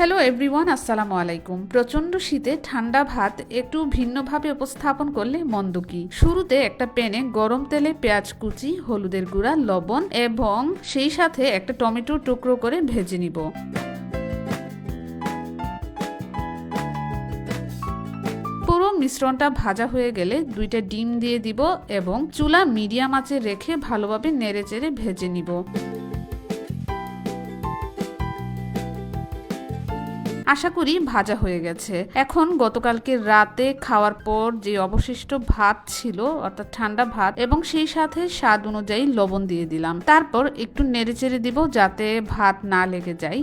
Hello everyone, আসসালামু আলাইকুম। প্রচন্ড শীতে ঠান্ডা ভাত একটু ভিন্নভাবে উপস্থাপন করলে মন্দ কি। শুরুতে একটা প্যানে গরম তেলে পেঁয়াজ কুচি, হলুদের গুঁড়া, লবণ এবং সেই সাথে একটা টমেটো টুকরো করে ভেজে নিব। পুরো মিশ্রণটা ভাজা হয়ে গেলে দুইটা ডিম দিয়ে দিব এবং চুলা মিডিয়াম আঁচে রেখে ভালোভাবে নেড়েচেড়ে ভেজে নিব। আশা করি ভাজা হয়ে গেছে। এখন গতকালকে রাতে খাওয়ার পর যে অবশিষ্ট ভাত ছিল অর্থাৎ ঠান্ডা ভাত এবং সেই সাথে স্বাদ অনুযায়ী লবণ দিয়ে দিলাম। তারপর একটু নেড়েচেড়ে দিব যাতে ভাত না লেগে যায়।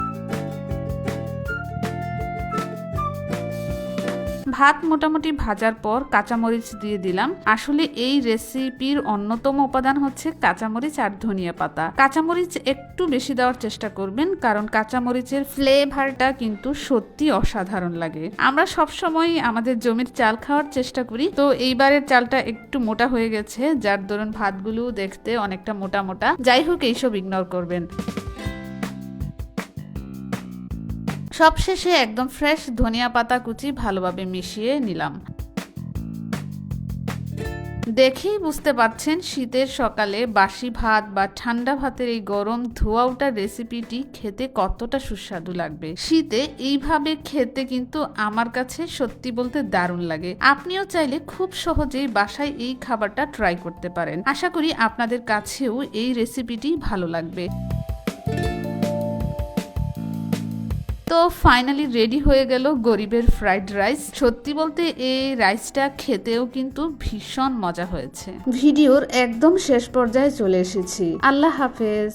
ভাত মোটামুটি ভাজার পর কাঁচামরিচ দিয়ে দিলাম। আসলে এই রেসিপির অন্যতম উপাদান হচ্ছে কাঁচামরিচ আর ধনিয়া পাতা। কাঁচামরিচ একটু বেশি দেওয়ার চেষ্টা করবেন, কারণ কাঁচামরিচের ফ্লেভারটা কিন্তু সত্যি অসাধারণ লাগে। আমরা সবসময় আমাদের জমির চাল খাওয়ার চেষ্টা করি, তো এইবারের চালটা একটু মোটা হয়ে গেছে, যার দরুন ভাতগুলো দেখতে অনেকটা মোটা মোটা। যাই হোক, এইসব ইগনোর করবেন। সবশেষে একদম ফ্রেশ ধনিয়া পাতা কুচি ভালোভাবে মিশিয়ে নিলাম। দেখেই বুঝতে পারছেন শীতের সকালে বাসি ভাত বা ঠান্ডা ভাতের এই গরম ধোয়া ওঠা রেসিপিটি খেতে কতটা সুস্বাদু লাগবে। শীতে এইভাবে খেতে কিন্তু আমার কাছে সত্যি বলতে দারুণ লাগে। আপনিও চাইলে খুব সহজেই বাসায় এই খাবারটা ট্রাই করতে পারেন। আশা করি আপনাদের কাছেও এই রেসিপিটি ভালো লাগবে। তো ফাইনালি রেডি হয়ে গেল গরিবের ফ্রাইড রাইস। সত্যি বলতে এই রাইসটা খেতেও কিন্তু ভীষণ মজা হয়েছে। ভিডিওর একদম শেষ পর্যায়ে চলে এসেছি। আল্লাহ হাফেজ।